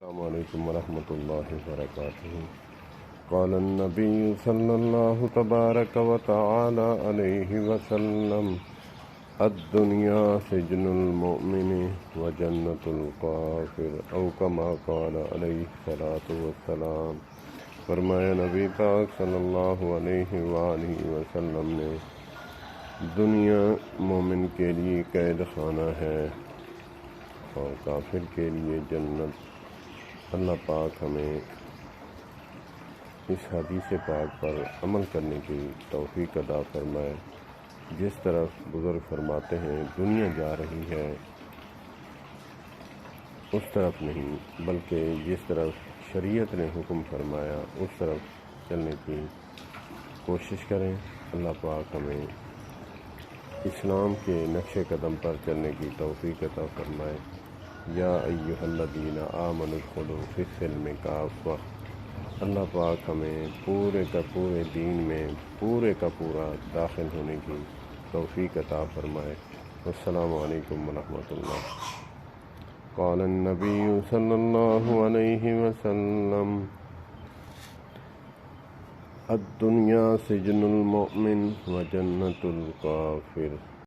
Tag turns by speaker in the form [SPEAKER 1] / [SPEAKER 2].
[SPEAKER 1] السلام علیکم ورحمۃ اللہ وبرکاتہ۔ قال النبی صلی اللہ تبارک و تعالی علیہ وسلم: الدنیا سجن المؤمن و جنت الکافر، او کما قال علیہ الصلاۃ والسلام۔ فرمایا نبی پاک صلی اللہ علیہ وآلہ وسلم نے، دنیا مومن کے لیے قید خانہ ہے اور کافر کے لیے جنت۔ اللہ پاک ہمیں اس حدیث پاک پر عمل کرنے کی توفیق عطا فرمائے۔ جس طرف بزرگ فرماتے ہیں دنیا جا رہی ہے، اس طرف نہیں بلکہ جس طرف شریعت نے حکم فرمایا اس طرف چلنے کی کوشش کریں۔ اللہ پاک ہمیں اسلام کے نقش قدم پر چلنے کی توفیق عطا فرمائے۔ یا ایھا الذین آمنوا ادخلوا فی السلم کافۃ۔ اللہ پاک ہمیں پورے کا پورے دین میں پورے کا پورا داخل ہونے کی توفیق عطا فرمائے۔ السلام علیکم ورحمۃ اللہ۔ قال النبی صلی اللہ علیہ وسلم: الدنیا سجن المؤمن و جنت الکافر۔